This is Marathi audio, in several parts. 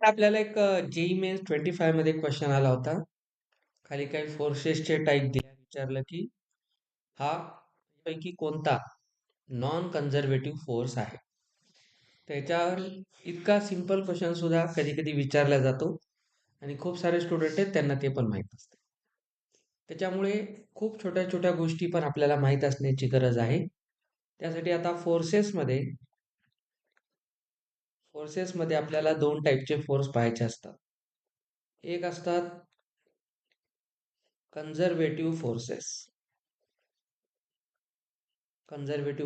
आपल्याला एक जेई मेन्स 25 मध्ये क्वेश्चन आला होता. खाली काही फोर्सेसचे टाईप दिले विचारलं की हा पैकी कोणता नॉन कन्झर्वेटिव्ह फोर्स आहे. त्याच्यावर इतका सिंपल क्वेश्चन सुद्धा कधी कधी विचारला जातो आणि खूप सारे स्टुडंट आहेत त्यांना ते पण माहीत असते. त्याच्यामुळे खूप छोट्या छोट्या गोष्टी पण आपल्याला माहीत असण्याची गरज आहे. त्यासाठी आता फोर्सेसमध्ये आपल्याला दोन टाईपचे फोर्स पाहायचे असतात. एक असतात कन्झर्वेटिव्ह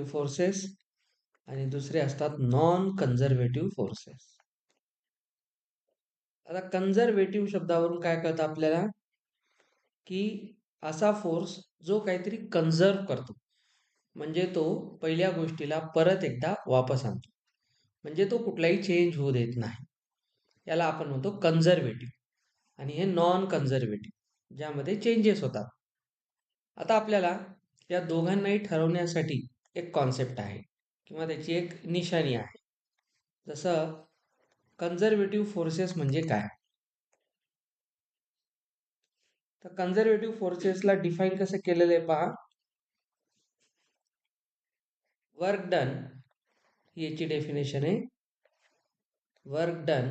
फोर्सेस आणि दुसरे असतात नॉन कन्झर्वेटिव्ह फोर्सेस. आता कन्झर्वेटिव्ह शब्दावरून काय कळतं आपल्याला की असा फोर्स जो काहीतरी कन्झर्व करतो, म्हणजे तो पहिल्या गोष्टीला परत एकदा वापस आणतो, म्हणजे तो कुठलाही चेंज होऊ देत नाही. याला आपण म्हणतो कन्झर्वेटिव्ह. आणि हे नॉन कन्झर्वेटिव्ह ज्यामध्ये चेंजेस होतात. आता आपल्याला या दोघांनाही ठरवण्यासाठी एक कॉन्सेप्ट आहे किंवा त्याची एक निशाणी आहे. जसं कन्झर्वेटिव्ह फोर्सेस म्हणजे काय, तर कन्झर्वेटिव्ह फोर्सेसला डिफाईन कसं केलेलं आहे पहा. वर्क डन ही याची डेफिनेशन आहे. वर्क डन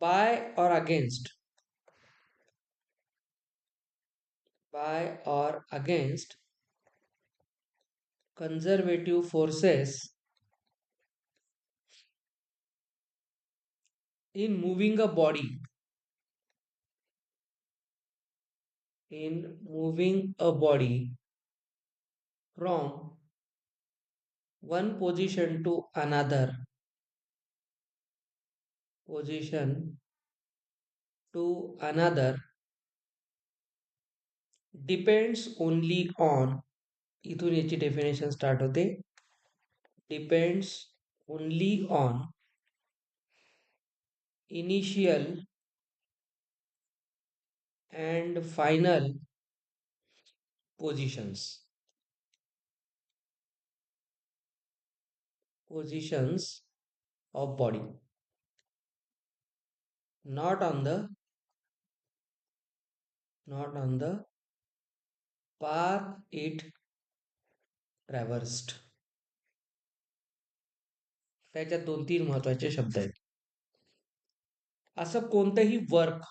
बाय और against conservative forces in moving a body from one position to another depends only on, इथून याची डेफिनेशन स्टार्ट होते, depends only on initial and final positions of body, not on the path it traversed. त्याच्यात 2-3 महत्वाचे शब्द आहेत. असं कोणतंही वर्क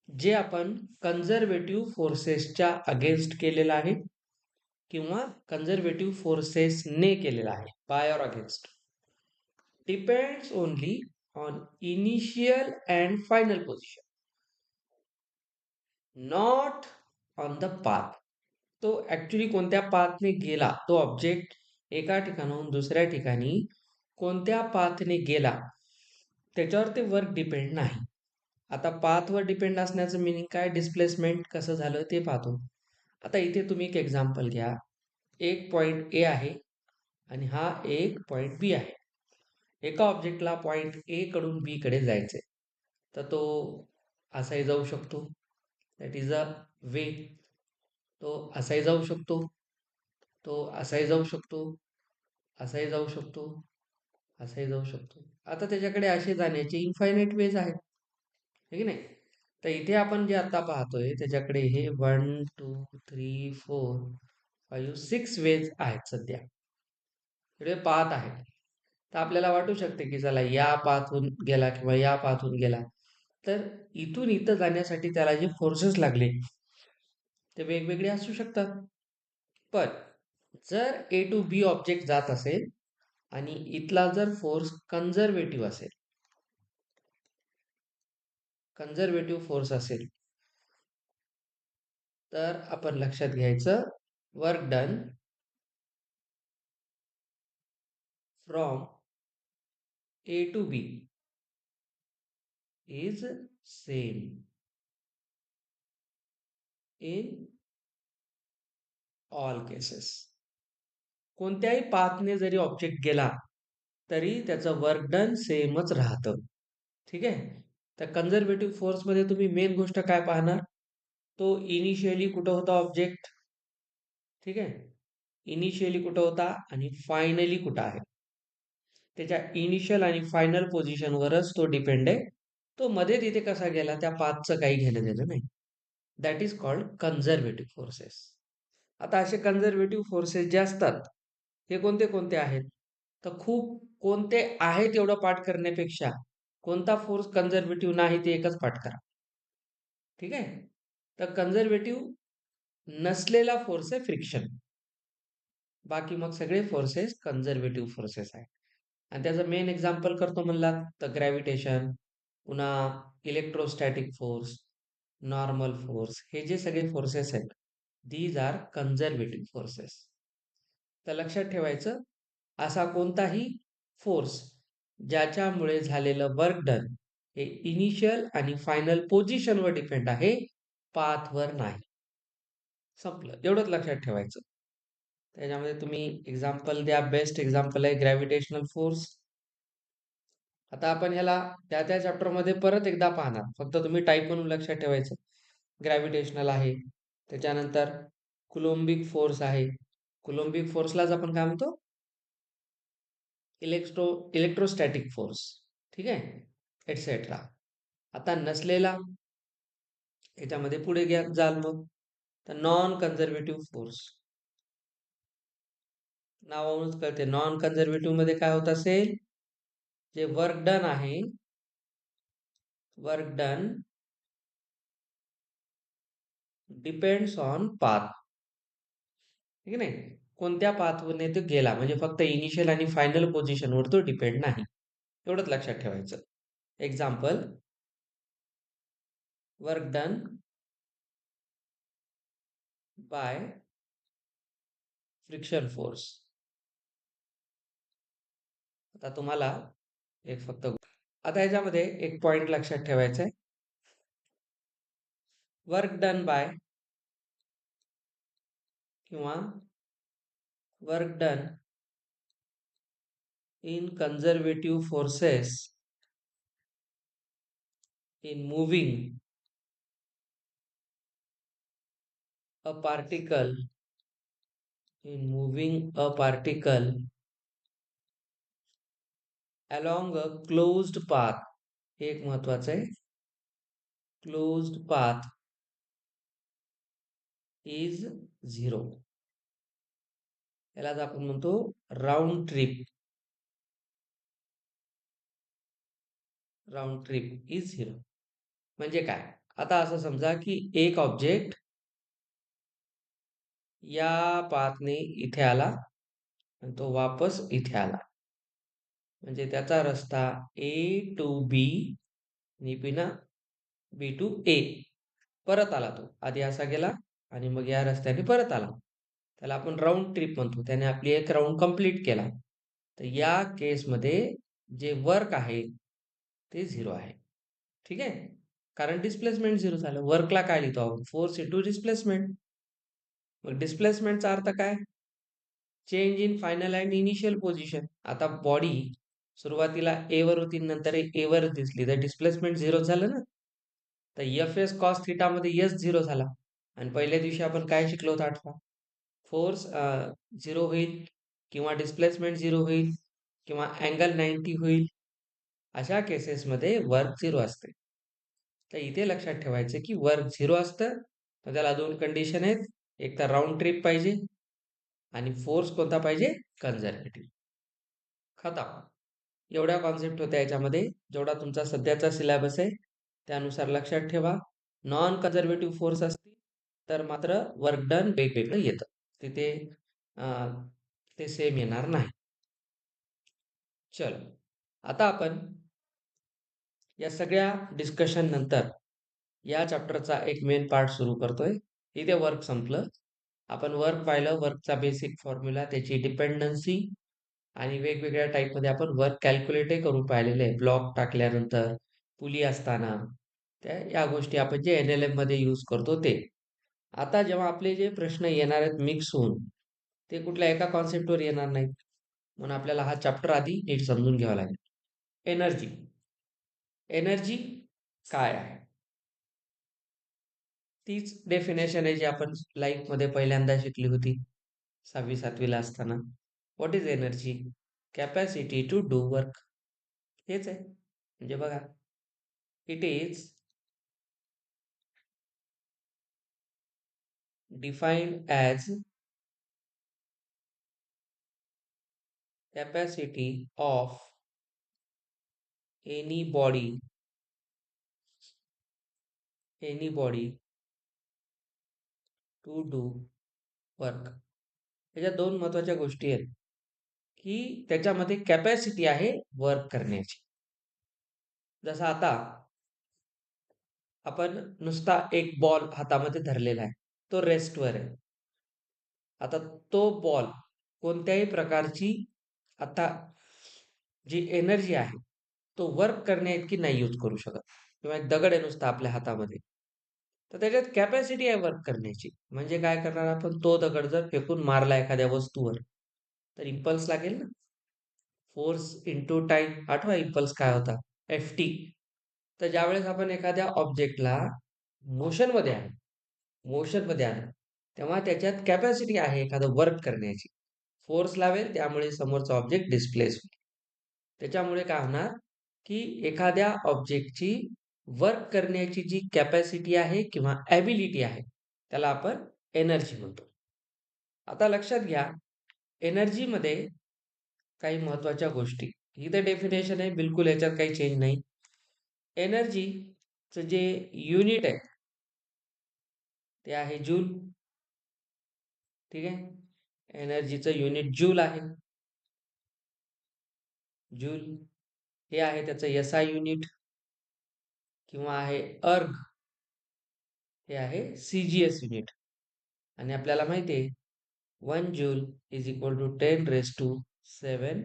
जे आपण कन्झर्वेटिव्ह फोर्सेसच्या अगेन्स्ट केलेलं आहे किंवा कन्झर्वेटिव्ह फोर्सेसने केलेलं आहे, बाय और against, depends only on initial and final position, not on the path. तो ऍक्च्युली कोणत्या पाथने गेला, तो ऑब्जेक्ट एका ठिकाणाहून दुसऱ्या ठिकाणी कोणत्या पाथने गेला त्याच्यावर ते वर्क डिपेंड नाही. आता पाथवर डिपेंड असण्याचं मिनिंग काय, डिस्प्लेसमेंट कसं झालं ते पाहतो. आता इथे तुम्ही एक एक्झाम्पल घ्या. एक पॉइंट ए आहे आणि हा एक पॉइंट बी आहे. एका ऑब्जेक्टला पॉइंट ए कडून बी कडे जायचंय, तर तो असाही जाऊ शकतो, दॅट इज अ वे. तो असाही जाऊ शकतो, तो असाही जाऊ शकतो, असाही जाऊ शकतो, असाही जाऊ शकतो. आता त्याच्याकडे असे जाण्याचे इन्फायनाईट वेज आहेत, है की नाही. तर इथे आपण जे आता पाहतोय त्याच्याकडे हे 1 2 3 4 5 6 वेज आहेत सध्या, इकडे पाथ आहे. तर आपल्याला वाटू शकते की चला या पाथून गेला किंवा या पाथून गेला, तर इथून इथं जाण्यासाठी त्याला जे फोर्सेस लागले ते वेगवेगळे असू शकतात. पण जर ए टू बी ऑब्जेक्ट जात असेल आणि इथला जर फोर्स कन्झर्वेटिव्ह फोर्स असेल, तर आपण लक्षात घ्यायचं work done from A to B is same in all cases. कोणत्याही पाथने जरी ऑब्जेक्ट गेला तरी त्याचं वर्क डन सेमच राहतं. ठीक आहे. तर कन्झर्वेटिव्ह फोर्समध्ये तुम्ही मेन गोष्ट काय पाहणार, तो इनिशियली कुठं होता ऑब्जेक्ट, ठीक आहे, इनिशियली कुठं होता आणि फायनली कुठं आहे त्याच्या इनिशियल आणि फायनल पोझिशनवरच तो डिपेंड आहे. तो मध्ये तिथे कसा गेला त्या पाथचं काही घेणं देणं नाही. That is called conservative forces. आता असे कन्झर्वेटिव्ह फोर्सेस जे असतात हे कोणते कोणते आहेत? तर खूप कोणते आहेत एवढं पाठ करण्यापेक्षा कोणता फोर्स कन्झर्वेटिव्ह नाही ते एकच पाठ करा. ठीक आहे. तर कन्झर्वेटिव्ह नसलेला फोर्स आहे फ्रिक्शन. बाकी मग सगळे फोर्सेस कन्झर्वेटिव्ह फोर्सेस आहेत. आणि त्याचं मेन एक्झाम्पल करतो म्हणला तर ग्रॅव्हिटेशन, पुन्हा इलेक्ट्रोस्टॅटिक फोर्स, नॉर्मल फोर्स, हे जे सगळे फोर्सेस आहेत दीज आर कन्झर्वेटिव्ह फोर्सेस. तर लक्षात ठेवायचं, असा कोणताही फोर्स ज्याच्यामुळे झालेलं वर्क डन हे इनिशियल आणि फायनल पोझिशनवर डिपेंड आहे, पाथवर नाही. संपलं. एवढंच लक्षात ठेवायचं. त्याच्यामध्ये तुम्ही एक्झाम्पल द्या. बेस्ट एक्झाम्पल आहे ग्रॅव्हिटेशनल फोर्स. आता आपण ह्याला त्या त्या चॅप्टरमध्ये परत एकदा पाहणार. फक्त तुम्ही टाईप म्हणून लक्षात ठेवायचं. ग्रॅव्हिटेशनल आहे. त्याच्यानंतर कुलोम्बिक फोर्स आहे. कुलोम्बिक फोर्सलाच आपण काय म्हणतो? Electrostatic force. ठीक आहे, एटसेट्रा. आता नसलेला याच्यामध्ये पुढे घ्या जाल मग तर नॉन कन्झर्वेटिव्ह फोर्स. नावावरूनच कळते नॉन कन्झर्वेटिव्ह मध्ये काय होत असेल, जे वर्क डन आहे, work done depends on path. ठीक आहे, नाही कोणत्या पाथवरने तो गेला, म्हणजे फक्त इनिशियल आणि फायनल पोझिशनवर तो डिपेंड नाही. एवढंच लक्षात ठेवायचं. Example, work done by friction force. आता तुम्हाला एक फक्त आता याच्यामध्ये एक पॉइंट लक्षात ठेवायचा आहे. वर्क डन बाय किंवा work done in conservative forces in moving a particle along a closed path. हे एक महत्वाचं आहे. Closed path is zero. यालाच आपण म्हणतो round trip. Round trip is zero. म्हणजे काय? आता असं समजा की एक ऑब्जेक्ट या पाथने इथे आला आणि तो वापस इथे आला, म्हणजे त्याचा रस्ता ए टू बी आणि पुन्हा बी टू ए परत आला. तो आधी असा गेला आणि मग या रस्त्याने परत आला. त्याला आपण राऊंड ट्रिप म्हणतो. त्याने आपली एक राऊंड कंप्लीट केला. तर या केसमध्ये जे वर्क आहे ते झिरो आहे. ठीक आहे, कारण डिस्प्लेसमेंट झिरो झालं. वर्कला काय लिहितो आपण? Force into displacement. मग डिस्प्लेसमेंटचा अर्थ काय? Change in final and initial position. आता बॉडी सुरुवातीला ए वर होती, नंतर ए वर दिसली, तर डिस्प्लेसमेंट झिरो झालं ना. तर एफ एस कॉस थिटा मध्ये एस झिरो झाला. आणि पहिल्या दिवशी आपण काय शिकलो होतो आठवा? फोर्स झिरो होईल किंवा डिस्प्लेसमेंट झिरो होईल किंवा अँगल 90 होईल. अशा केसेसमध्ये वर्क झिरो असते. तर इथे लक्षात ठेवायचं की वर्क झिरो असतं, तर त्याला दोन कंडिशन आहेत. एक तर राऊंड ट्रिप पाहिजे आणि फोर्स कोणता पाहिजे? कन्झर्वेटिव्ह. खतम. एवढ्या कॉन्सेप्ट होत्या याच्यामध्ये. जेवढा तुमचा सध्याचा सिलेबस आहे त्यानुसार लक्षात ठेवा. नॉन कन्झर्वेटिव्ह फोर्स असतील तर मात्र वर्क डन वेगवेगळं येतं. तिथे ते सेम येणार नाही. चलो, आता आपण या सगळ्या डिस्कशन नंतर या चॅप्टरचा एक मेन पार्ट सुरू करतोय. इथे वर्क संपलं. आपण वर्क पाहिलं, वर्कचा बेसिक फॉर्म्युला, त्याची डिपेंडन्सी आणि वेगवेगळ्या टाईपमध्ये आपण वर्क कॅल्क्युलेटही करून पाहिलेले आहे. ब्लॉक टाकल्यानंतर, पुली असताना, त्या या गोष्टी आपण जे NLM मध्ये यूज करतो ते. आता जेव्हा आपले जे प्रश्न येणार आहेत मिक्स होऊन, ते कुठल्या एका कॉन्सेप्टवर येणार नाहीत. म्हणून आपल्याला हा चॅप्टर आधी नीट समजून घ्यावा लागेल. एनर्जी. एनर्जी काय आहे? तीच डेफिनेशन आहे जी आपण लाईफ मध्ये पहिल्यांदा शिकली होती 6वी 7वी ला असताना. What is energy? Capacity to do work. हेच आहे. म्हणजे बघा, it is defined as capacity of any body to do work. त्याच्या दोन महत्वाच्या गोष्टी आहेत, की त्याच्यामध्ये कॅपॅसिटी आहे वर्क करण्याची. जसं आता आपण नुसता एक बॉल हातामध्ये धरलेला आहे, तो रेस्टवर आहे. आता तो बॉल कोणत्याही प्रकारची आता जी एनर्जी आहे, तो वर्क करण्याइतकी नाही यूज करू शकत. किंवा एक दगड आहे नुसता आपल्या हातामध्ये, तर त्याच्यात कॅपॅसिटी आहे वर्क करण्याची. म्हणजे काय करणार आपण, तो दगड जर फेकून मारला एखाद्या वस्तूवर, तर इम्पल्स लागेल ना. फोर्स इंटू टाइम, आठवा इम्पल्स काय होता, Ft. तर ज्यावेळेस आपण एखाद्या ऑब्जेक्टला मोशनमध्ये आहे मोशनमध्ये आणलं, तेव्हा त्याच्यात कॅपॅसिटी आहे एखादं वर्क करण्याची. फोर्स लावेल, त्यामुळे समोरचा ऑब्जेक्ट डिस्प्लेस होईल. त्याच्यामुळे काय होणार, की एखाद्या ऑब्जेक्टची वर्क करण्याची जी कॅपॅसिटी आहे किंवा ॲबिलिटी आहे, त्याला आपण एनर्जी म्हणतो. आता लक्षात घ्या, एनर्जीमध्ये काही महत्वाच्या गोष्टी. ही तर डेफिनेशन आहे, बिलकुल याच्यात काही चेंज नाही. एनर्जीचं जे युनिट आहे ते आहे जूल. ठीक आहे, एनर्जीचं युनिट जूल आहे. जूल हे आहे त्याचं SI युनिट, किंवा आहे अर्ग, हे आहे CGS युनिट. आणि आपल्याला माहिती आहे 1 जूल इज इक्वल टू 10⁻⁷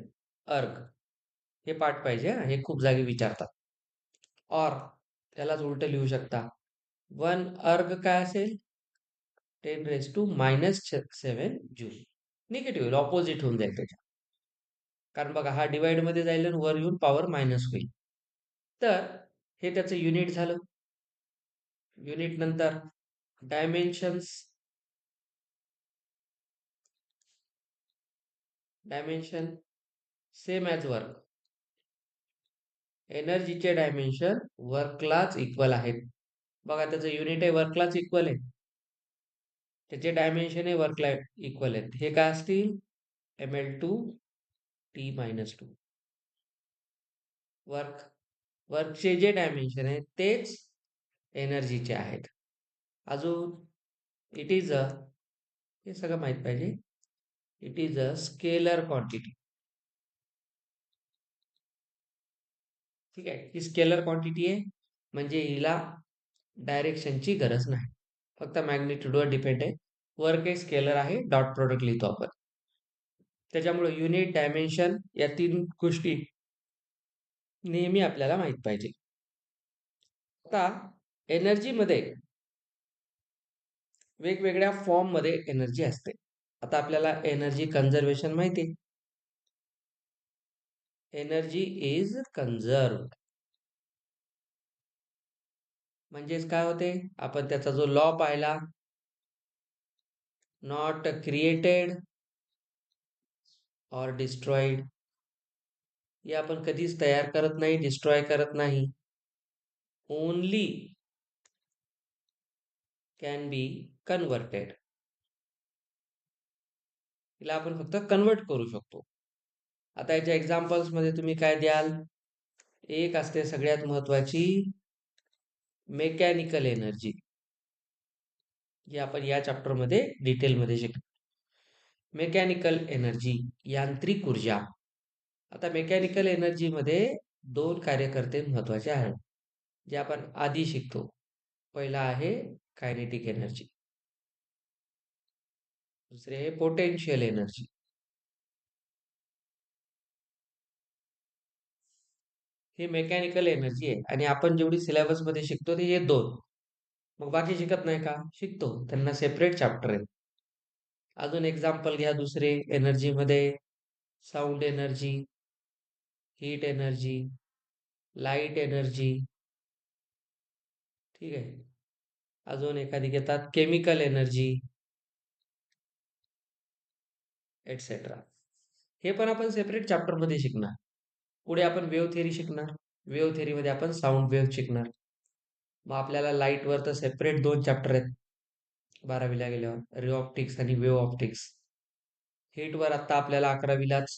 अर्ग. हे पाठ पाहिजे, हे खूप जागी विचारतात. और त्यालाच उलट लिहू शकता, 1 अर्ग काय असेल, 10⁻⁻7 जूल. निगेटिव्ह ऑपोजिट होऊन जाईल त्याच्या, कारण बघा हा डिवाइड मध्ये जाईल आणि वर येऊन पॉवर मायनस होईल. तर हे त्याचं युनिट झालं. युनिट नंतर dimensions. Dimension same as work. एनर्जीचे डायमेन्शन वर्कलाच इक्वल आहेत. बघा त्याचं युनिट आहे वर्कलाच इक्वल आहे, त्याचे डायमेन्शन आहे वर्कला इक्वल आहेत. हे काय असतील, ml2t-2. वर्कचे जे डायमेन्शन आहे तेच एनर्जीचे आहेत. अजून इट इज अ, हे सगळं माहित पाहिजे, it is a scalar quantity. ठीक आहे, ही स्केलर क्वांटिटी आहे, म्हणजे हिला डायरेक्शनची गरज नाही, फक्त मॅग्निट्यूडवर डिपेंड आहे. वर्क एक स्केलर आहे, डॉट प्रोडक्ट लिहितो आपण. त्याच्यामुळे युनिट, डायमेन्शन या तीन गोष्टी नेहमी आपल्याला माहित पाहिजे. आता एनर्जीमध्ये वेगवेगळ्या फॉर्म मध्ये एनर्जी असते. आता आपल्याला एनर्जी कन्झर्वेशन माहिती आहे. एनर्जी इज कन्झर्व्ड म्हणजेच काय होते, आपण त्याचा जो लॉ पाहिला, नॉट क्रिएटेड और डिस्ट्रॉइड. हे आपण कधीच तयार करत नाही, डिस्ट्रॉय करत नाही. Only can be converted. तिला आपण फक्त कन्वर्ट करू शकतो. आता याच्या एक्झाम्पल्स मध्ये तुम्ही काय द्याल, एक असते सगळ्यात महत्वाची मेकॅनिकल एनर्जी, जी आपण या चॅप्टर मध्ये डिटेलमध्ये शिकलो. मेकॅनिकल एनर्जी, यांत्रिक ऊर्जा. आता मेकॅनिकल एनर्जी मध्ये दोन कार्यकर्ते महत्वाचे आहेत, जे आपण आधी शिकतो. पहिला आहे कायनेटिक एनर्जी, दुसरे आहे पोटेन्शियल एनर्जी. हे मेकॅनिकल एनर्जी आहे, आणि आपण जेवढी सिलेबस मध्ये शिकतो ते हे दोन. मग बाकी शिकत नाही का, शिकतो, त्यांना सेपरेट चॅप्टर आहे. अजून एक्झाम्पल घ्या दुसरे एनर्जी मध्ये, sound energy, heat energy, light energy. ठीक आहे, अजून एखादी घेतात केमिकल एनर्जी, एटसेट्रा. हे पण आपण सेपरेट चॅप्टरमध्ये शिकणार. पुढे आपण वेव्ह थिअरी शिकणार. वेव्ह थिअरीमध्ये आपण साऊंड वेव्ह शिकणार. मग आपल्याला लाईटवर तर सेपरेट 2 चॅप्टर आहेत 12वीला गेल्यावर, रे ऑप्टिक्स आणि वेव्ह ऑप्टिक्स. हीटवर आत्ता आपल्याला 11वीलाच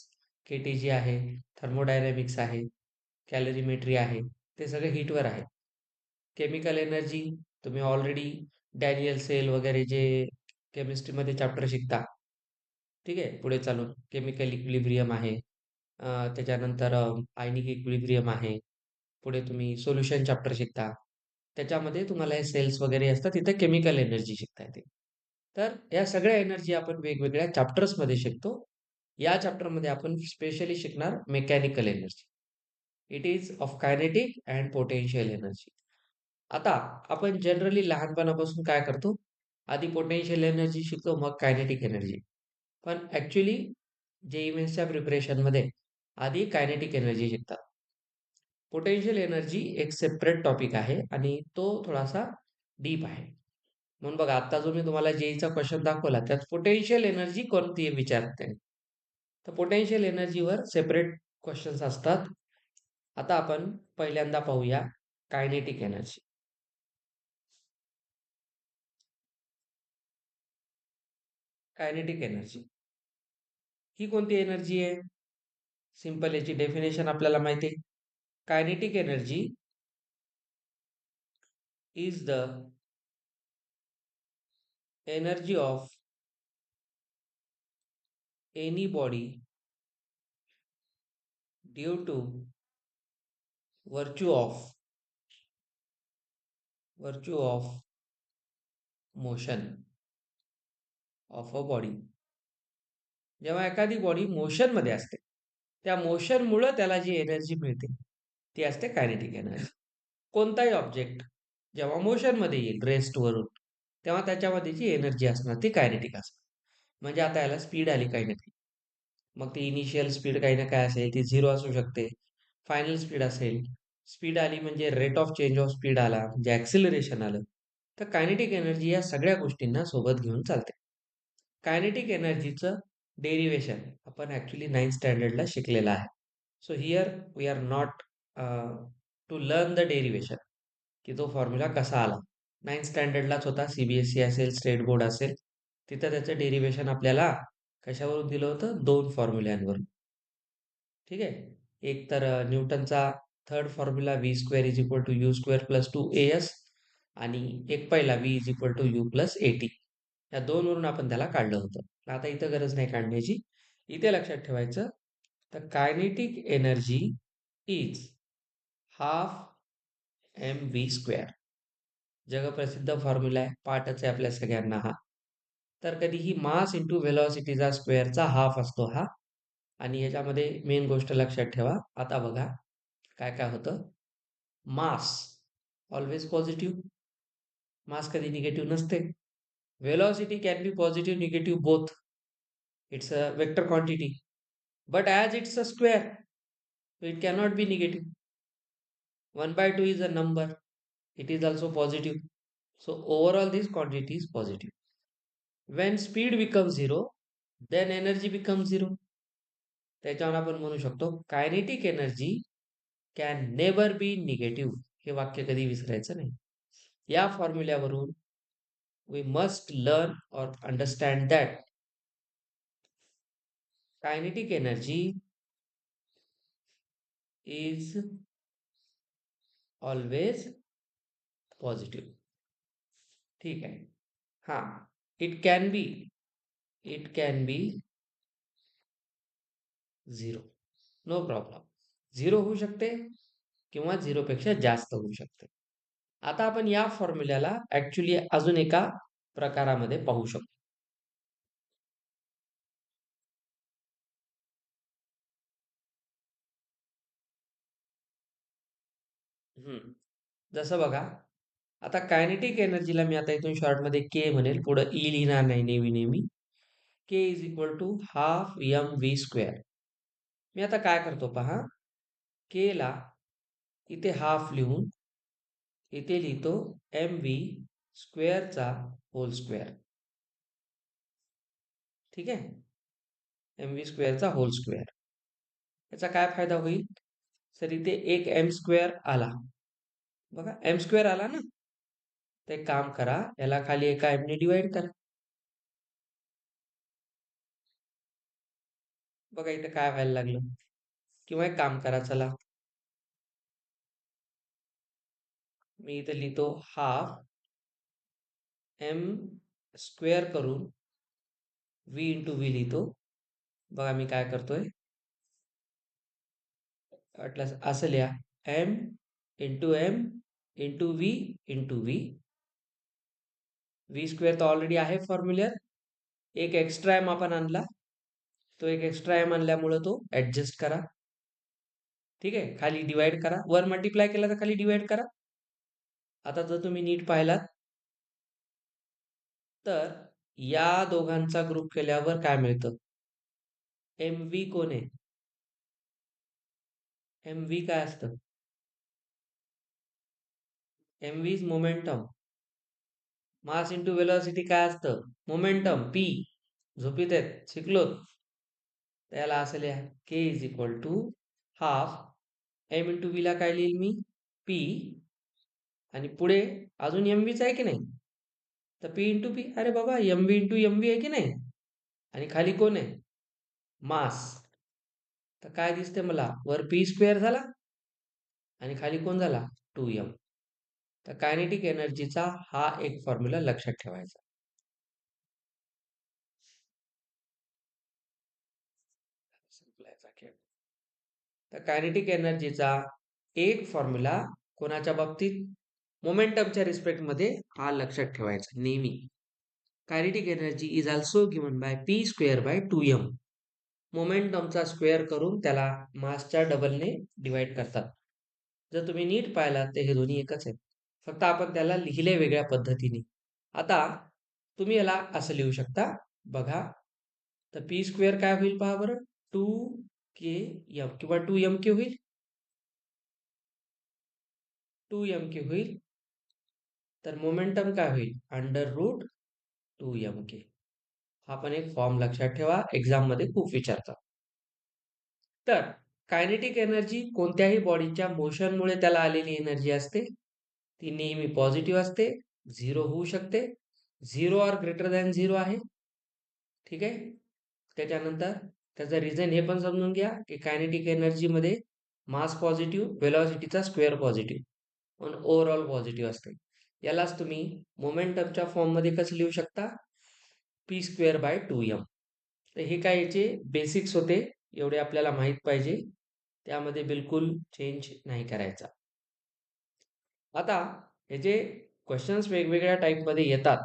केटीजी आहे, थर्मोडायनॅमिक्स आहे, कॅलरीमेट्री आहे. ते सगळे हीटवर आहे. केमिकल एनर्जी तुम्ही ऑलरेडी डॅनियल सेल वगैरे जे केमिस्ट्रीमध्ये चॅप्टर शिकता. ठीक आहे, पुढे चालून केमिकल इक्विलिब्रियम आहे. त्याच्यानंतर आयनिक इक्विलिब्रियम आहे. पुढे तुम्ही सोल्युशन चॅप्टर शिकता. त्याच्यामध्ये तुम्हाला हे सेल्स वगैरे असतात, तिथं केमिकल एनर्जी शिकता येते. तर या सगळ्या एनर्जी आपण वेगवेगळ्या चॅप्टर्समध्ये शिकतो. या चॅप्टरमध्ये आपण स्पेशली शिकणार mechanical energy. It is of kinetic and potential energy. आता आपण जनरली लहानपणापासून काय करतो? आधी पोटेन्शियल एनर्जी शिकतो, मग कायनेटिक एनर्जी. पण ॲक्च्युअली जे मेन्सच्या प्रिपरेशनमध्ये आधी कायनेटिक एनर्जी शिकतात. पोटेन्शियल एनर्जी एक सेपरेट टॉपिक आहे आणि तो थोडासा डीप आहे. म्हणून बघा, आता जो मी तुम्हाला जेईचा क्वेश्चन दाखवला त्यात पोटेन्शियल एनर्जी कोणती विचारते. तर पोटेन्शियल एनर्जीवर सेपरेट क्वेश्चन्स असतात. आता आपण पहिल्यांदा पाहूया कायनेटिक एनर्जी. कायनेटिक एनर्जी ही कोणती एनर्जी आहे? सिंपल याची डेफिनेशन आपल्याला माहिती आहे. Kinetic energy is the energy of any body due to virtue of motion of a body. जेव्हा एखादी बॉडी मोशनमध्ये असते, त्या मोशनमुळं त्याला जी एनर्जी मिळते ती असते कायनेटिक एनर्जी. कोणताही ऑब्जेक्ट जेव्हा मोशनमध्ये येईल रेस्टवरून, तेव्हा त्याच्यामध्ये जी एनर्जी असणार ती कायनेटिक असणार. म्हणजे आता याला स्पीड आली काही ना काही, मग ती इनिशियल स्पीड काही ना काय असेल, ती 0 असू शकते, फायनल स्पीड असेल. स्पीड आली म्हणजे rate of change of speed आला, म्हणजे ॲक्सिलरेशन आलं. तर कायनेटिक एनर्जी या सगळ्या गोष्टींना सोबत घेऊन चालते. कायनेटिक एनर्जीचं डेरिवेशन आपण ॲक्च्युली 9th स्टँडर्डला शिकलेलं आहे. So here we are not to learn the derivation, की तो फॉर्म्युला कसा आला. 9th स्टँडर्डलाच होता, CBSE असेल, स्टेट बोर्ड असेल, तिथं त्याचं डेरिवेशन आपल्याला कशावरून दिलं होतं? 2 फॉर्म्युल्यांवरून. ठीक आहे. एक तर न्यूटनचा third formula v square is equal to u square plus 2AS, आणि एक पहिला v is equal to u plus AT. या 2 वरून आपण त्याला काढलं होतं. आता इथं गरज नाही काढण्याची. इथे लक्षात ठेवायचं, तर kinetic energy is half mv square. जगप्रसिद्ध फॉर्म्युला आहे, पाठच आहे आपल्या सगळ्यांना हा. तर कधीही मास इंटू व्हेलॉसिटीचा स्क्वेअरचा हाफ असतो हा. आणि ह्याच्यामध्ये मेन गोष्ट लक्षात ठेवा. आता बघा काय काय होतं. मास ऑलवेज पॉझिटिव्ह, मास कधी निगेटिव्ह नसते. Velocity can be positive negative both, it's a vector quantity, but as it's a square it cannot be negative. 1/2 is a number, it is also positive. So overall this quantity is positive. When speed becomes 0, then energy becomes 0. त्याच्यावर आपण म्हणू शकतो kinetic energy can never be negative. हे वाक्य कधी विसरायचं नाही. या फॉर्म्युल्यावरून वी मस्ट लर्न और understand that kinetic energy is always positive. ठीक आहे. हा, it can be, it can be 0, no problem. 0 होऊ शकते किंवा 0 पेक्षा जास्त होऊ शकते. आता आपण या फॉर्म्युल्याला ऍक्च्युली अजून एका प्रकारामध्ये पाहू शकतो. जसं बघा, आता कायनेटिक एनर्जीला मी आता इथून शॉर्टमध्ये के म्हणेल, पुढे ई लिहिणार नाही नेहमी नेहमी. K is equal to half mv square. मी आता काय करतो पहा, के ला इथे हाफ लिहून इथे लिहितो mv स्क्वेअरचा होल स्क्वेअर. ठीक आहे. एम व्ही स्क्वेअरचा होल स्क्वेअर. याचा काय फायदा होईल? तर इथे एक एम स्क्वेअर आला. बघा एम स्क्वेअर आला ना. तर एक काम करा, याला खाली एका एम ने डिवाइड करा. बघा इथे काय व्हायला लागलं. किंवा एक काम करा, चला मी इथे लिहितो हाफ एम स्क्वेअर करून व्ही इंटू व्ही लिहितो. बघा मी काय करतोय, वाटल्यास असं लिहा, M into M into V into V. V square तर ऑलरेडी आहे फॉर्म्युल्यात. एक एक्स्ट्रा एम आपण आणला, तो एक एक्स्ट्रा एम आणल्यामुळे तो ऍडजस्ट करा. ठीक आहे, खाली डिवाइड करा. वर मल्टिप्लाय केला तर खाली डिवाइड करा. आता जर तुम्ही नीट पाहिलात तर या दोघांचा ग्रुप केल्यावर काय मिळतं? एम व्ही कोण आहे? एम व्ही काय असतं? M V is momentum. Mass into velocity काय असतं? मोमेंटम. पी. झोपीत आहेत, शिकलोत. त्याला असं लिहा, K is equal to half M into V ला काय लिहिल मी? पी. आणि पुढे अजून एम व्हीच आहे की नाही, तर पी इंटू पी. अरे बाबा M V into M V आहे की नाही. आणि खाली कोण आहे? मास. तर काय दिसते मला? वर पी स्क्वेअर झाला आणि खाली कोण झाला? 2m. तर कायनेटिक एनर्जीचा हा एक फॉर्म्युला लक्षात ठेवायचा. संपलायचा खेळ. तर कायनेटिक एनर्जीचा एक फॉर्म्युला कोणाच्या बाबतीत? मोमेंटमच्या रिस्पेक्ट मध्ये हा लक्षात ठेवायचा नेहमी. Kinetic energy is also given by P square by 2m. मोमेंटमचा स्क्वेअर करून त्याला मासच्या डबलने डिवाइड करतात. जर तुम्ही नीट पाहिलात तर हे दोन्ही एकच आहेत, फक्त आपण त्याला लिहिले वेगळ्या पद्धतीने. आता तुम्ही याला असं लिहू शकता, बघा. तर पी स्क्वेअर काय होईल पहा बरं? 2k m किंवा 2m k होईल. 2m k होईल. तर मोमेंटम काय होईल? Under root 2m k. हा पण एक फॉर्म लक्षात ठेवा, एक्झाम मध्ये खूप विचारतात. तर कायनेटिक एनर्जी कोणत्याही बॉडीच्या मोशनमुळे त्याला आलेली एनर्जी असते. ती नेहमी पॉझिटिव्ह असते, झिरो होऊ शकते. Zero or greater than zero आहे. ठीक आहे. त्याच्यानंतर त्याचं रिझन हे पण समजून घ्या की कायनेटिक एनर्जी मध्ये मास पॉझिटिव्ह, वेलॉसिटीचा स्क्वेअर पॉझिटिव्ह, पण ओव्हरऑल पॉझिटिव्ह असते. यालाच तुम्ही मोमेंटमच्या फॉर्म मध्ये कसं लिहू शकता? P square by 2m. तर हे काय याचे बेसिक्स होते, एवढे आपल्याला माहित पाहिजे. त्यामध्ये बिलकुल चेंज नाही करायचा. आता हे जे क्वेश्चन्स वेगवेगळ्या टाईपमध्ये येतात,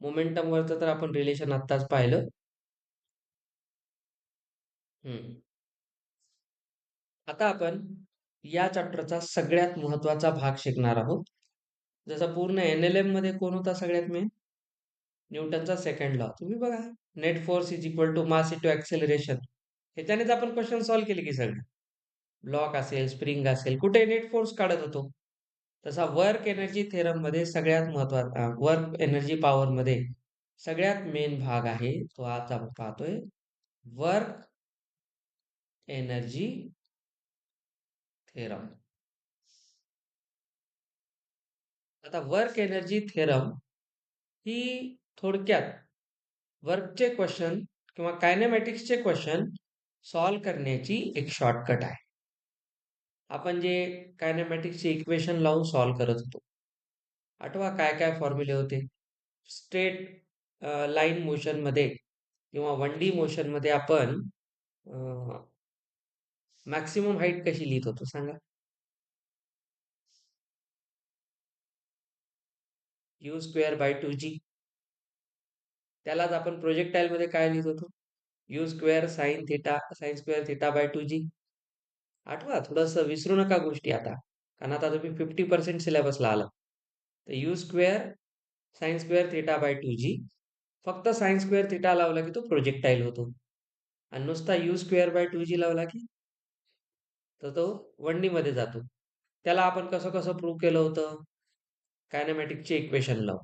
मोमेंटमवरचं तर आपण रिलेशन आत्ताच पाहिलं. आता आपण या चॅप्टरचा सगळ्यात महत्वाचा भाग शिकणार आहोत. जसं पूर्ण NLM मध्ये कोण होता सगळ्यात मेन? न्यूटनचा second law. तुम्ही बघा, net force is equal to mass into acceleration. ह्याच्यानेच आपण क्वेश्चन सॉल्व्ह केले की सगळे. ब्लॉक असेल, स्प्रिंग असेल, कुठे नेट फोर्स काढत होतो. तसा वर्क एनर्जी थेरम मध्ये सगळ्यात महत्वाचा, वर्क एनर्जी पॉवर मध्ये सगळ्यात मेन भाग आहे तो आज आपण पाहतोय, वर्क एनर्जी थेरम. आता वर्क एनर्जी थेरम ही थोडक्यात वर्कचे क्वेश्चन किंवा कायनेमॅटिक्सचे क्वेश्चन सॉल्व्ह करण्याची एक शॉर्टकट आहे. आपण जे कायनेमॅटिक्सचे इक्वेशन लावून सॉल्व्ह करत होतो, आठवा काय काय फॉर्म्युले होते? स्ट्रेट लाईन मोशन मध्ये किंवा 1D मोशन मध्ये आपण मॅक्सिमम हाईट कशी लिहित होतो सांगा? You square by 2g. त्यालाच आपण प्रोजेक्टाईल मध्ये काय लिहित होतो? You square sine square theta by 2g. आठवा, थोडंसं विसरू नका गोष्टी आता, कारण आता तुम्ही 50% सिलेबसला आला. तर you square sine square theta by 2g. फक्त साइन स्क्वेअर थिटा लावला की तो प्रोजेक्टाईल होतो, आणि नुसता यू स्क्वेअर बाय 2g लावला की तर तो 1D मध्ये जातो. त्याला आपण कसं कसं प्रूव्ह केलं होतं? कायनेमॅटिकचे इक्वेशन लावून.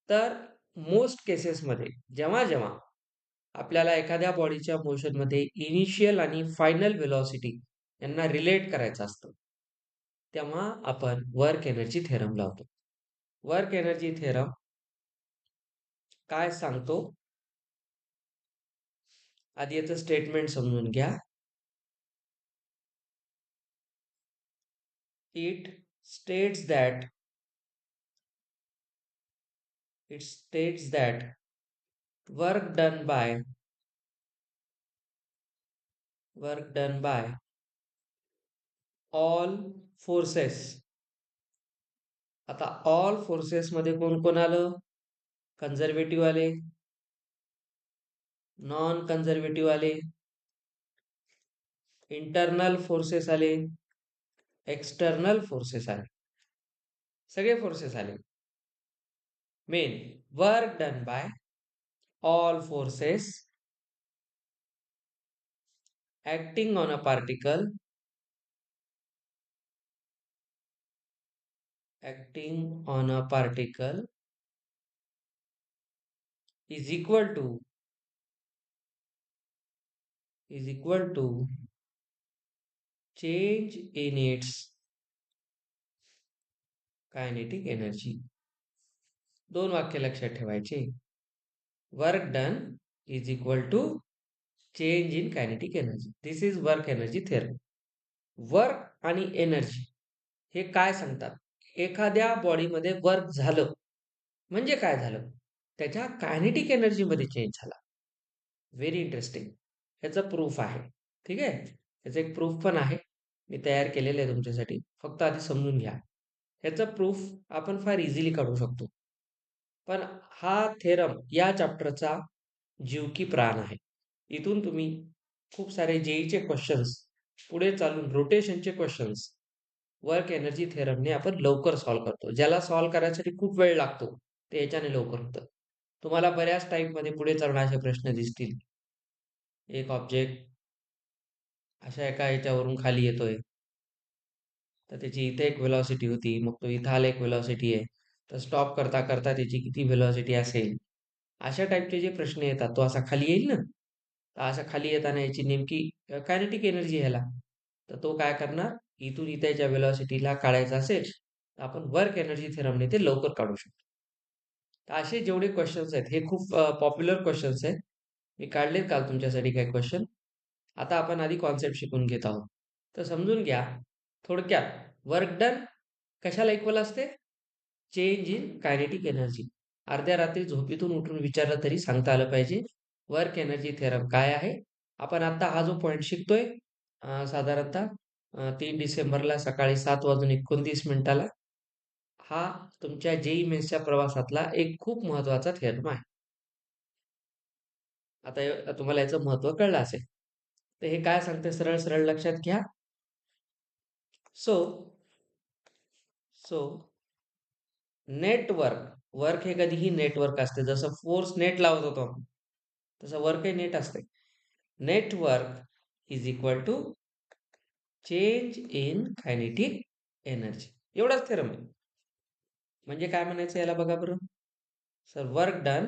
तर मोस्ट केसेसमध्ये जेव्हा जेव्हा आपल्याला एखाद्या बॉडीच्या मोशनमध्ये इनिशियल आणि फायनल व्हेलॉसिटी यांना रिलेट करायचं असतं, तेव्हा आपण वर्क एनर्जी थेरम लावतो. वर्क एनर्जी थेरम काय सांगतो? आधी याचं स्टेटमेंट समजून घ्या. It states that it states that work done by all forces. आता ऑल फोर्सेस मध्ये कोण कोण आलं? कन्झर्वेटिव्ह आले, नॉन कन्झर्वेटिव्ह आले, इंटरनल फोर्सेस आले, एक्सटर्नल फोर्सेस आले, सगळे फोर्सेस आले. Main work done by all forces acting on a particle is equal to change in its kinetic energy. दोन वाक्य लक्षात ठेवायचे. Work done is equal to change in kinetic energy. This is work energy theorem. Work आणि एनर्जी हे काय सांगतात? एखाद्या बॉडीमध्ये वर्क झालं म्हणजे काय झालं? त्याच्या कायनेटिक एनर्जी मध्ये चेंज झाला. Very interesting. ह्याचं प्रूफ आहे. ठीक आहे, ह्याचं एक प्रूफ पण आहे, मी तयार केलेलं आहे तुमच्यासाठी. फक्त आधी समजून घ्या. ह्याचं प्रूफ आपण फार इझिली काढू शकतो. पण हा थेरम या चॅप्टरचा जीव की प्राण आहे. इथून तुम्ही खूप सारे जेईचे क्वेश्चन्स पुढे चालून रोटेशनचे क्वेश्चन्स वर्क एनर्जी थेरमने आपण लवकर सॉल्व्ह करतो. ज्याला सॉल्व्ह करायसाठी खूप वेळ लागतो ते याच्याने लवकर होतं. तुम्हाला बऱ्याच टाईपमध्ये पुढे चालून असे प्रश्न दिसतील. एक ऑब्जेक्ट अशा एका ह्याच्यावरून खाली येतोय, तर त्याची इथे एक व्हेलॉसिटी होती, मग तो इथं आला एक व्हेलॉसिटी आहे, तर स्टॉप करता करता त्याची किती व्हेलॉसिटी असेल, अशा टाईपचे जे प्रश्न येतात, तो असा खाली येईल ना, तर असा खाली येताना याची नेमकी कायनेटिक एनर्जी ह्याला, तर तो काय करणार, इथून इथे ज्या व्हेलॉसिटीला काढायचा असेल तर आपण वर्क एनर्जी थेरमने ते लवकर काढू शकतो. तर असे जेवढे क्वेश्चन्स आहेत हे खूप पॉप्युलर क्वेश्चन्स आहेत. मी काढलेत काल तुमच्यासाठी काही क्वेश्चन. आता आपण आधी कॉन्सेप्ट शिकून घेत आहोत. तर समजून घ्या थोडक्यात. वर्क डन कशाला इक्वल असते? Change in kinetic energy. अर्ध्या रात्री झोपेतून उठून विचारलं तरी सांगता आलं पाहिजे वर्क एनर्जी थेरम काय आहे. आपण आता हा जो पॉईंट शिकतोय साधारणतः 3 डिसेंबरला सकाळी 7:29 हा तुमच्या जेई मेन्सच्या प्रवासातला एक खूप महत्वाचा थेरम आहे. आता तुम्हाला याचं महत्व कळलं असेल. तर हे काय सांगते सरळ सरळ लक्षात घ्या. सो सो नेटवर्क, वर्क हे कधीही नेटवर्क असते. जसं फोर्स नेट लावत होतो तसं वर्क हे नेट असते. Net work is equal to change in kinetic energy. एवढाच थेरम आहे. म्हणजे काय म्हणायचं याला बघा बरं. सर वर्क डन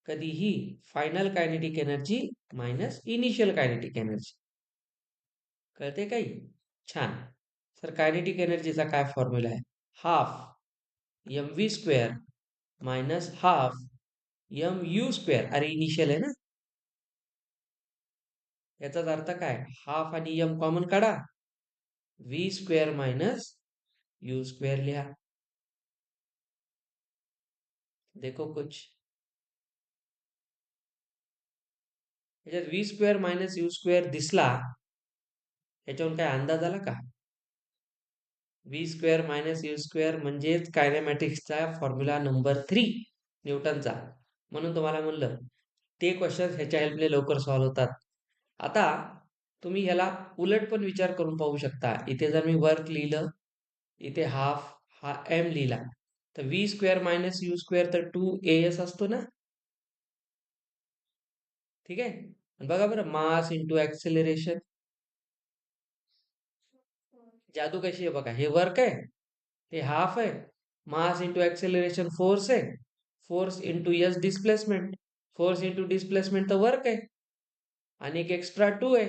कधीही final kinetic energy minus initial kinetic energy. कळते काही? छान. सर कायनेटिक एनर्जीचा काय फॉर्म्युला आहे? Half mv² minus half mu². अरे इनिशियल आहे ना, याचाच अर्थ काय? हाफ आणि m कॉमन काढा, v² मायनस u² लिहा. देखो कुछ याच्यात v² मायनस u² दिसला, याच्यावरून काय अंदाज आला का? v² मायनस u² म्हणजेच कायनेमॅटिक्सचा फॉर्म्युला नंबर 3 न्यूटनचा. म्हणून तुम्हाला म्हणलं ते क्वेश्चन ह्याच्या हेल्पने लवकर सॉल्व्ह होतात. आता तुम्ही ह्याला उलट पण विचार करून पाहू शकता. इथे जर मी वर्क लिहिलं, इथे हाफ हा m लिहिला, तर v² मायनस u² तर 2as असतो ना. ठीक आहे. बघा बरं, मास इंटू ऍक्सेलरेशन. जादू कशी आहे बघा. हे वर्क आहे, हे हाफ आहे, मास इंटू ऍक्सेलरेशन फोर्स आहे, force into S displacement. Force into displacement तर वर्क आहे, आणि एक एक्स्ट्रा 2 आहे.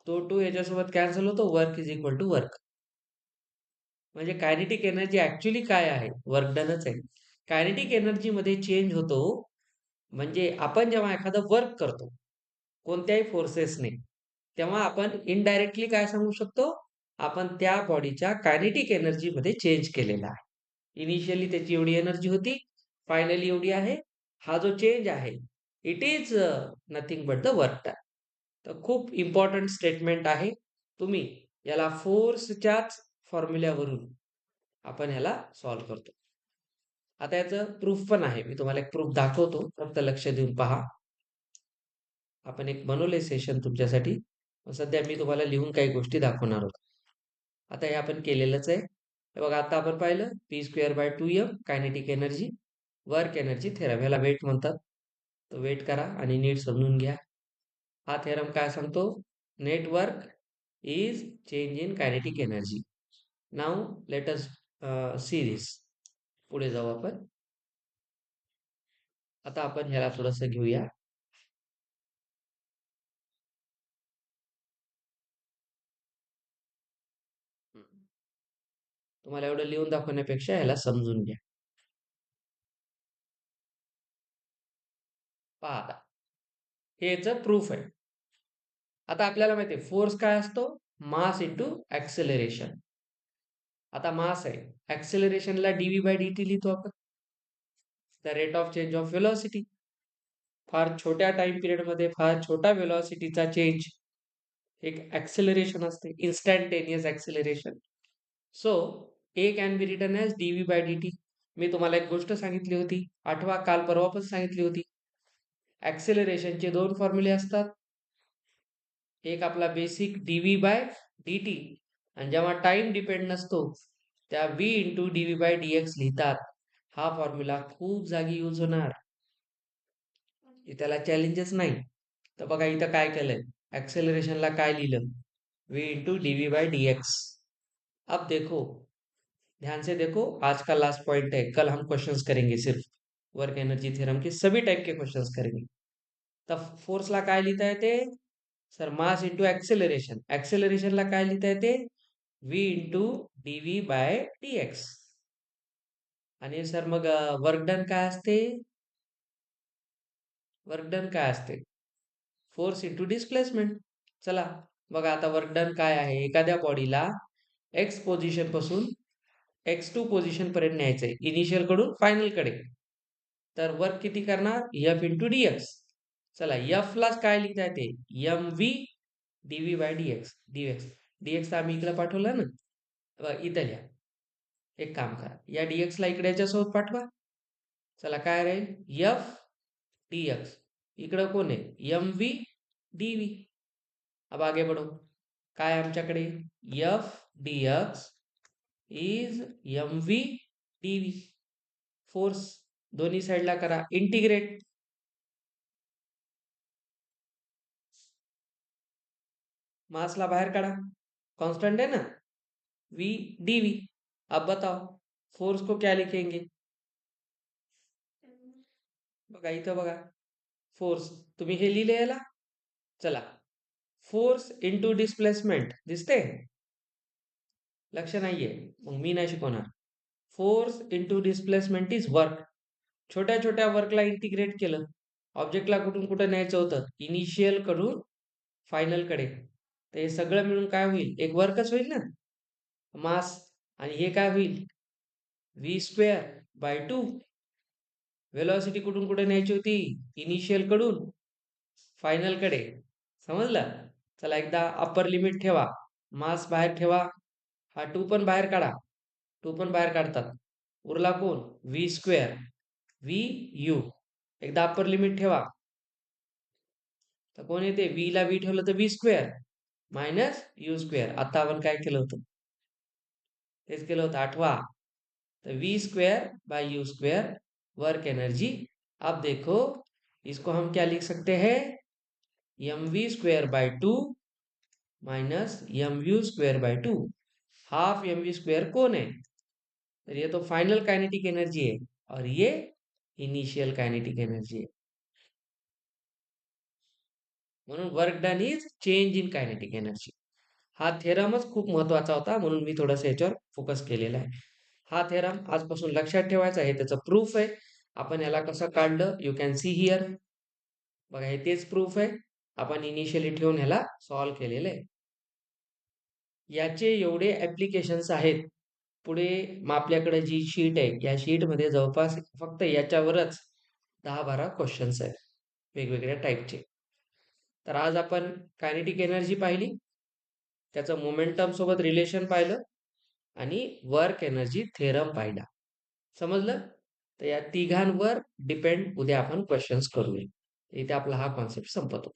तो 2 याच्यासोबत कॅन्सल होतो. Work is equal to work. म्हणजे कायनेटिक एनर्जी ऍक्च्युली काय आहे? वर्क डनच आहे. कायनेटिक एनर्जी मध्ये चेंज होतो म्हणजे आपण जेव्हा एखादं वर्क करतो कोणत्याही फोर्सेसने, तेव्हा आपण इनडायरेक्टली काय सांगू शकतो? आपण त्या बॉडीच्या कायनेटिक एनर्जी मध्ये चेंज केलेला आहे. इनिशियली त्याची एवढी एनर्जी होती, फायनली एवढी आहे. हा जो चेंज आहे, it is nothing but the work done. तर खूप इम्पॉर्टंट स्टेटमेंट आहे. तुम्ही याला फोर्सच्याच फॉर्म्युल्यावरून आपण ह्याला सॉल्व्ह करतो. आता याचं प्रूफ पण आहे. मी तुम्हाला एक प्रूफ दाखवतो. फक्त लक्ष देऊन पहा. आपण एक बनवले सेशन तुमच्यासाठी. सध्या मी तुम्हाला लिहून काही गोष्टी दाखवणार आहोत. आता हे आपण केलेलंच आहे. हे बघा, आता आपण पाहिलं p²/2m kinetic energy, work energy theorem. ह्याला वेट म्हणतात. तर वेट करा आणि नीट समजून घ्या. हा थेरम काय सांगतो? Net work is change in kinetic energy. Now let us see this. पुढे जाऊ आपण. आता आपण ह्याला थोडंसं घेऊया. तुम्हाला एवढं लिहून दाखवण्यापेक्षा ह्याला समजून घ्या. पहा आता, हे याचं प्रूफ आहे. आता आपल्याला माहिती आहे फोर्स काय असतो? Mass into acceleration. आता मास आहे, ऍक्सेलरेशनला dv/dt लिहितो आपण, the rate of change of velocity. फार छोट्या टाइम पिरियड मध्ये फार छोटा व्हेलॉसिटीचा चेंज एक ऍक्सेलरेशन असते, instantaneous acceleration. So A can be written as dv/dt. मी तुम्हाला एक गोष्ट सांगितली होती, आठवा, काल परवा पण सांगितली होती. ऍक्सेलरेशनचे दोन फॉर्म्युले असतात. एक आपला बेसिक dv/dt, आणि जेव्हा टाइम डिपेंड नसतो त्या v इंटू dv/dx लिहितात. हा फॉर्म्युला खूप जागी यूज होणार, त्याला चॅलेंजेस नाही. तर बघा इथं काय केलंय, ऍक्सेलरेशनला काय लिहिलं? v into dv/dx. अब देखो, ध्यान से देखो, आज का लास्ट पॉइंट है. कल हम क्वेश्चंस करेंगे, सिर्फ वर्क एनर्जी थ्योरम के सभी टाइप के क्वेश्चंस करेंगे. तर फोर्सला काय लिहिता येते? Sir mass into acceleration. ऍक्सेलरेशनला काय लिहिता येते? v into dv/dx. आणि सर मग वर्क डन काय असते? वर्क डन काय असते? Force into displacement. चला बघा, आता वर्क डन काय आहे? एखाद्या बॉडीला एक्स पोझिशन पासून x2 पोझिशन पर्यंत न्यायचंय, इनिशियल कडून फायनल कडे. तर वर्क किती करणार? f into dx. चला, f ला काय लिहिता येते? mv dv/dx. dx तर आम्ही इकडे पाठवलं ना, इथं लिहा. एक काम करा, या dx ला इकडे याच्यासोबत पाठवा. चला काय राहील? f dx. इकडं कोण आहे? mv dv. अब आगे बढ़ो. काय आमच्याकडे? f dx is mv dv. Force दोन्ही साईडला करा इंटिग्रेट. मासला बाहेर काढा, कांस्टेंट है ना, v dv. अब बताओ फोर्स को क्या लिखेंगे? बघा इथं बघा, फोर्स तुम्ही हे लिहिले याला. चला, फोर्स इंटू डिस्प्लेसमेंट दिसते? लक्ष नाहीये मग मी नाही शिकवणार. Force into displacement is work. छोट्या छोट्या वर्कला इंटिग्रेट केलं. ऑब्जेक्टला कुठून कुठं न्यायचं होतं? इनिशियल कडून फायनल कडे. तर हे सगळं मिळून काय होईल? एक वर्कच होईल ना, मास. आणि हे काय होईल? v²/2. वेलॉसिटी कुठून कुठे न्यायची होती? इनिशियल कडून फायनल कडे. समजलं? चला एकदा अप्पर लिमिट ठेवा, मास बाहेर ठेवा, हा 2 पण बाहेर काढा. 2 पण बाहेर काढतात. उरला कोण? v². vu. एकदा अप्पर लिमिट ठेवा, तर कोण येते? v ला v ठेवलं तर v² मायनस u². आता आपण काय केलं होतं? तेच केलं होतं, आठवा. तो v²/u², वर्क एनर्जी. अब देखो, इसको हम क्या लिख सकते हैं? mv²/2 minus mu²/2. Half mv² कौन है? तो ये तो फाइनल काइनेटिक एनर्जी है, और ये इनिशियल काइनेटिक एनर्जी है. म्हणून work done is change in kinetic energy. हा थेरमच खूप महत्वाचा होता म्हणून मी थोडंसं याच्यावर फोकस केलेला आहे. हा थेरम आजपासून लक्षात ठेवायचा आहे. त्याचं प्रूफ आहे. आपण याला कसं काढलं यू कॅन सी हिअर. बघा हे तेच प्रूफ आहे. आपण इनिशियली ठेवून ह्याला सॉल्व्ह केलेलं आहे. याचे एवढे ऍप्लिकेशन्स आहेत. पुढे मग आपल्याकडे जी शीट आहे या शीटमध्ये जवळपास फक्त याच्यावरच 10-12 क्वेश्चन्स आहेत वेगवेगळ्या टाईपचे. तर आज आपण कायनेटिक एनर्जी पाहिली, त्याचं मोमेंटम सोबत रिलेशन पाहिलं आणि वर्क एनर्जी थेरम पाहिला. समजलं? तर या तिघांवर डिपेंड उद्या आपण क्वेश्चन्स करूया. इथे आपला हा कॉन्सेप्ट संपतो.